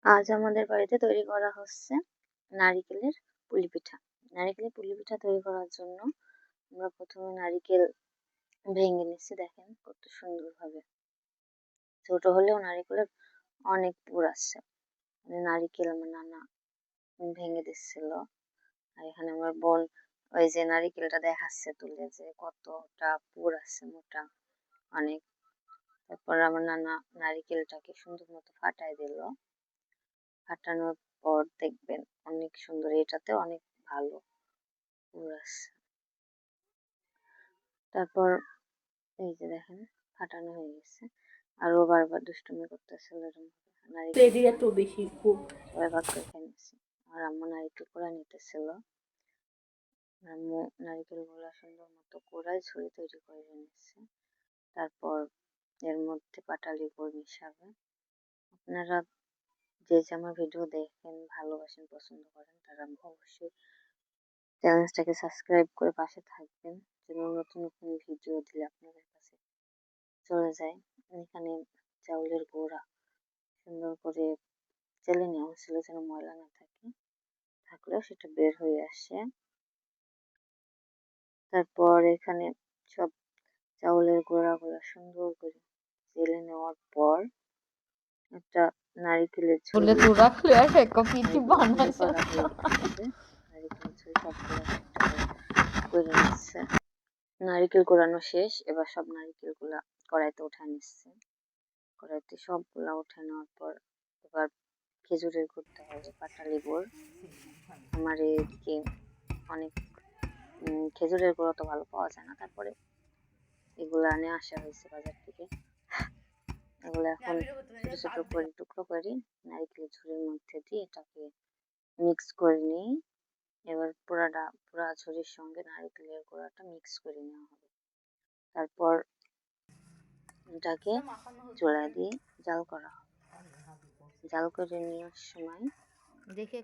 আজ আমাদের বাড়িতে তৈরি করা হচ্ছে নারিকেলের পুলি পিঠা। নারিকেলের পুলি পিঠা তৈরি করার জন্য আমরা প্রথমে নারিকেল ভেঙে নিচ্ছি। দেখেন কত সুন্দরভাবে, ছোট হলেও নারিকেলের অনেক পুর আসছে। নারিকেল আমার নানা ভেঙে দিচ্ছিল, আর এখানে আমার বোন ওই যে নারিকেলটা দেখাচ্ছে তুলে যে কতটা পুর আছে, মোটা অনেক। তারপর আমার নানা নারিকেলটাকে সুন্দর মতো ফাটাই দিল। ফাটানোর পর দেখবেন অনেক সুন্দর, এটাতে অনেক ভালো পুর আছে। তারপর এই যে দেখেন ফাটানো হয়ে গেছে, আর ও বারবার দুষ্টুমি করতেছিল সবাই ভাগ করে খেয়ে নিচ্ছে। আর আম্মু নারিকেল কোড়া নিতেছিল, আম্মু নারিকেল গুলা সুন্দর মতো কোড়ায় ছড়ি তৈরি করে নিচ্ছে। তারপর এর মধ্যে পাটালি গুড় মিশাবে। আপনারা যে আমার ভিডিও দেখেন, ভালোবাসেন, পছন্দ করেন, তারা অবশ্যই চ্যানেলটাকে সাবস্ক্রাইব করে পাশে থাকবেন, যেন নতুন নতুন ভিডিও দিলে আপনাদের কাছে চলে যায়। এখানে চাউলের গুঁড়া সুন্দর করে চেলে নেওয়া হচ্ছিল যেন ময়লা না থাকে, থাকলেও সেটা বের হয়ে আসে। তারপর এখানে সব চাউলের গুঁড়াগুলো সুন্দর করে চেলে নেওয়ার পর একটা নারিকেলের ছড়ি নারিকেলের ছড়ি সবগুলো একটা করে নিচ্ছে। নারিকেল কোড়ানো শেষ, এবার সব নারিকেল গুলা কড়াইতে উঠে নিচ্ছে। কড়াইতে সবগুলা উঠে নেওয়ার পর এবার খেজুরের গুড় হবে, পাটালি গুড়। আমার এদিকে অনেক খেজুরের গুঁড়ো তো ভালো পাওয়া যায় না, তারপরে এগুলো আনে আসা হয়েছে বাজার থেকে। এগুলো এখন ছোট ছোট করে টুকরো করে নারিকেলের ঝুড়ির মধ্যে দিয়ে এটাকে মিক্স করে নিই। এবার পুরা ঝুড়ির সঙ্গে নারিকেলের গুঁড়াটা মিক্স করে নেওয়া হবে। তারপর এটাকে চুলায় দিয়ে জাল করা হবে। জাল করে নেওয়ার সময়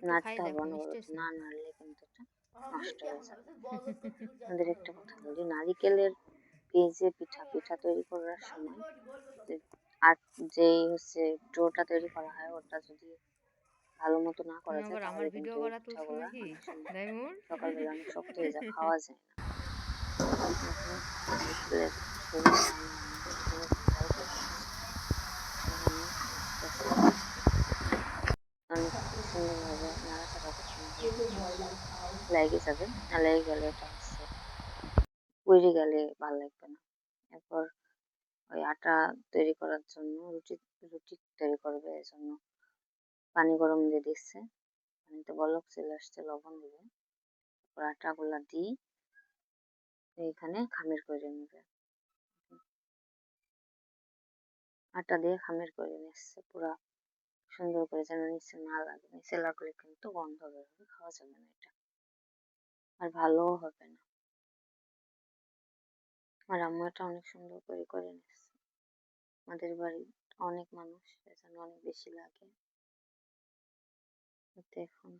নাড়তে হবে অনবরত, না নাড়লে কিন্তু এটা নষ্ট হয়ে যাবে। আমাদের একটা কথা বলি, নারিকেলের ভেজে পিঠা তৈরি করার সময় আর যেই হচ্ছে ডোটা তৈরি করা হয়, ওটা যদি ভালো মতো না করা যায় তাহলে কিন্তু এই পিঠাগুলা অনেক সময় সকালবেলা অনেক শক্ত হয়ে যায়, খাওয়া যায় না। নারিকেলের ছড়িটা অনেক জাল করে অনেক সুন্দরভাবে নাড়াচাড়া করতে লেগে যাবে, না লেগে গেলে এটা হচ্ছে পুড়ে গেলে ভালো লাগবে না। এরপর ওই আটা তৈরি করার জন্য রুটি তৈরি করবে, এই জন্য পানি গরম দিয়ে দিচ্ছে। পানিতে বলক চলে আসছে, লবণ দিবে। তারপর আটাগুলা দিই এইখানে খামির করে নেবে। আটা দিয়ে খামির করে নিচ্ছে পুরা সুন্দর করে, যেন নিচে না লাগে। নিচে লাগলে কিন্তু গন্ধ বের হবে, খাওয়া যাবে না এটা, আর ভালোও হবে না। আর আম্মু এটা অনেক সুন্দর করে নিচ্ছে। আমাদের বাড়ির অনেক মানুষ, এজন্য অনেক বেশি লাগে। দেখুন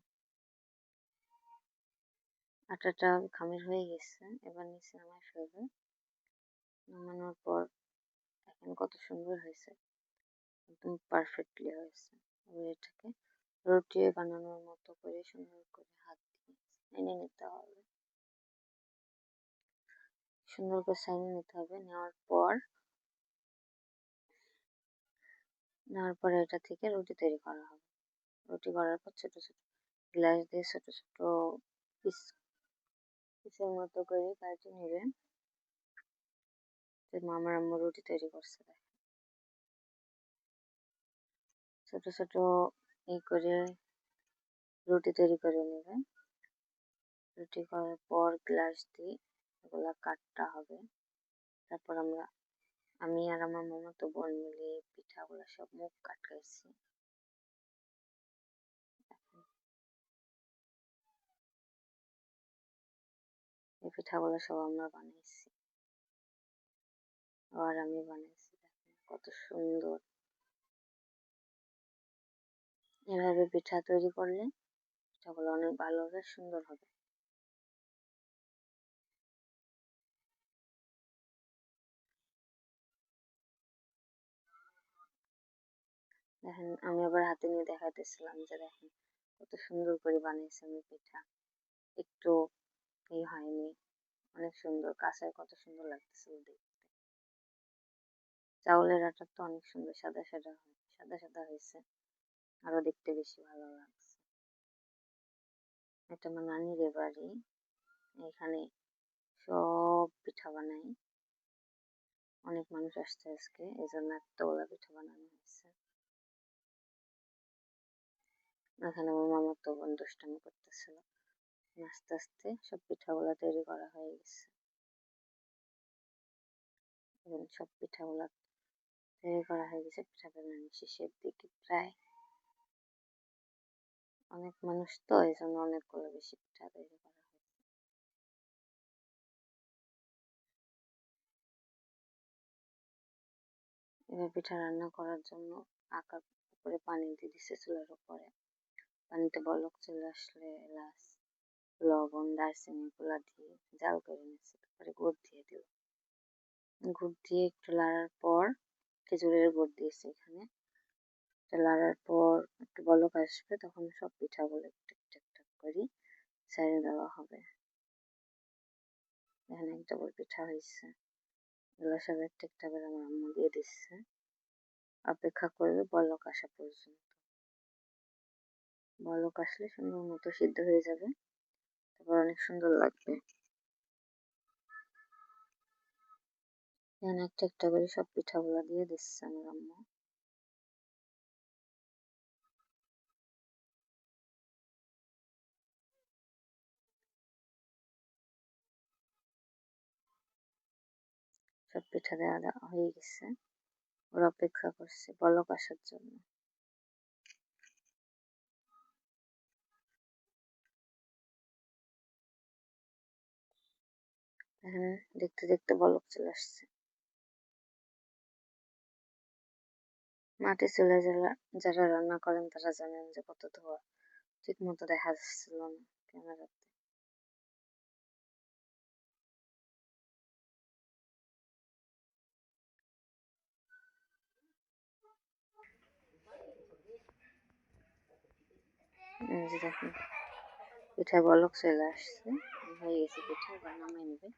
আটাটা খামির হয়ে গেছে, এবার নিচে নামায় ফেলবে। নামানোর পর দেখেন কত সুন্দর হয়েছে, একদম পারফেক্টলি হয়েছে। এবার এটাকে রুটি বানানোর মতো করে সুন্দর করে হাত দিয়ে এনে নিতে হবে। সুন্দর করে সাইনে নিতে হবে। নেওয়ার পর এটা থেকে রুটি তৈরি করা হবে। রুটি করার পর ছোট ছোট গ্লাস দিয়ে ছোট ছোট পিসের মতো করে কাটে নেবে। আমার আম্মু রুটি তৈরি করছে, ছোট ছোট করে রুটি তৈরি করে নেবে। রুটি করার পর গ্লাস দিয়ে এগুলা কাটতে হবে। তারপর আমি আর আমার মামাতো বোন মিলে পিঠাগুলো সব মুখ কাটকাইছি। এই পিঠাগুলো সব আমরা বানাইছি, আর আমি বানাইছি। দেখেন কত সুন্দর। এভাবে পিঠা তৈরি করলে পিঠাগুলো অনেক ভালো হবে, সুন্দর হবে। দেখেন আমি আবার হাতে নিয়ে দেখাইতেছিলাম যে দেখেন কত সুন্দর করে বানিয়েছে আমি পিঠা, একটু হয়নি, অনেক সুন্দর, কাঁচায় কত সুন্দর লাগতেছিল দেখতে। চাউলের আটা তো অনেক সুন্দর সাদা সাদা সাদা সাদা হয়েছে, আরো দেখতে বেশি ভালো লাগছে। এটা আমার নানির বাড়ি, এখানে সব পিঠা বানাই, অনেক মানুষ আসছে আজকে, এই জন্য এতগুলা পিঠা বানানো হয়েছে। এখানে আমার মামার তো বোন দুষ্টামি করতেছিল, আস্তে আস্তে সব পিঠাগুলা তৈরি করা হয়ে গেছে। এবং সব পিঠাগুলা তৈরি করা হয়ে গেছে, পিঠা বানানো শেষের দিকে প্রায়। অনেক মানুষ তো এই জন্য অনেকগুলো বেশি পিঠা তৈরি করা হয়েছে। এবার পিঠা রান্না করার জন্য আকার উপরে পানি দিয়ে দিচ্ছে চুলার উপরে, পানিতে বলক চলে আসলে এলাচ, লবণ, দারচিনি গুলা দিয়ে জাল করে নিচ্ছে, তারপরে গুড় দিয়ে দিল, গুড় দিয়ে একটু লাড়ার পর খেজুরের গুড় দিয়েছে এখানে, লাড়ার পর একটু বলক আসবে তখন সব পিঠাগুলো একটু একটু একটু করে ছেড়ে দেওয়া হবে। এখানে একটা বড় পিঠা হয়েছে, এগুলো সব একটা একটা করে আমার আম্মু দিয়ে দিচ্ছে, অপেক্ষা করবে বলক আসা পর্যন্ত। বলক আসলে সুন্দর মতো সিদ্ধ হয়ে যাবে, তারপর অনেক সুন্দর লাগবে। এখানে একটা একটা করে সব পিঠাগুলো দিয়ে দিচ্ছে আমার আম্মু। সব পিঠা দেওয়া দেওয়া হয়ে গেছে, ওরা অপেক্ষা করছে বলক আসার জন্য। এখানে দেখতে দেখতে বলক চলে আসছে। মাটি চুলায় যারা যারা রান্না করেন তারা জানেন যে কত ধোয়া, ঠিক মতো দেখা যাচ্ছিল না ক্যামেরাতে। এই যে দেখেন পিঠা বলক চলে আসছে, হয়ে গেছে পিঠা, এবার নামাই নেবে।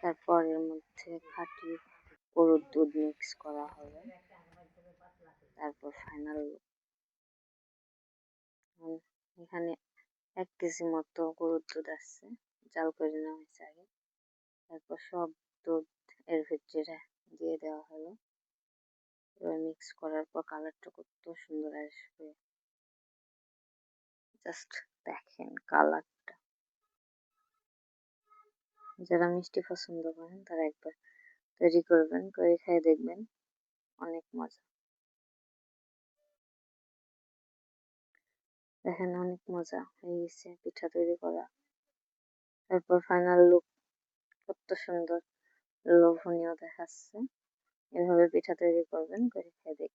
তারপর এর মধ্যে খাঁটি গরুর দুধ মিক্স করা হবে, তারপর ফাইনাল। এখানে 1 কেজি মতো গরুর দুধ আছে, জাল করে নেওয়া হয়েছে আগে, তারপর সব দুধ এর ভিতরে দিয়ে দেওয়া হলো। এবার মিক্স করার পর কালারটা কত সুন্দর আসবে, জাস্ট দেখেন কালারটা। যারা মিষ্টি পছন্দ করেন তারা একবার তৈরি করবেন, করে খেয়ে দেখবেন, অনেক মজা। দেখেন অনেক মজা হয়ে গেছে পিঠা তৈরি করা। তারপর ফাইনাল লুক কত সুন্দর, লোভনীয় দেখাচ্ছে। এভাবে পিঠা তৈরি করবেন, করে খেয়ে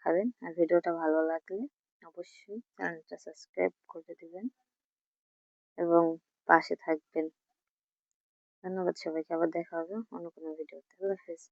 খাবেন। আর ভিডিওটা ভালো লাগলে অবশ্যই চ্যানেলটা সাবস্ক্রাইব করে দিবেন এবং পাশে থাকবেন। ধন্যবাদ সবাইকে, আবার দেখা হবে অন্য কোনো ভিডিওতে। আল্লাহ হাফেজ।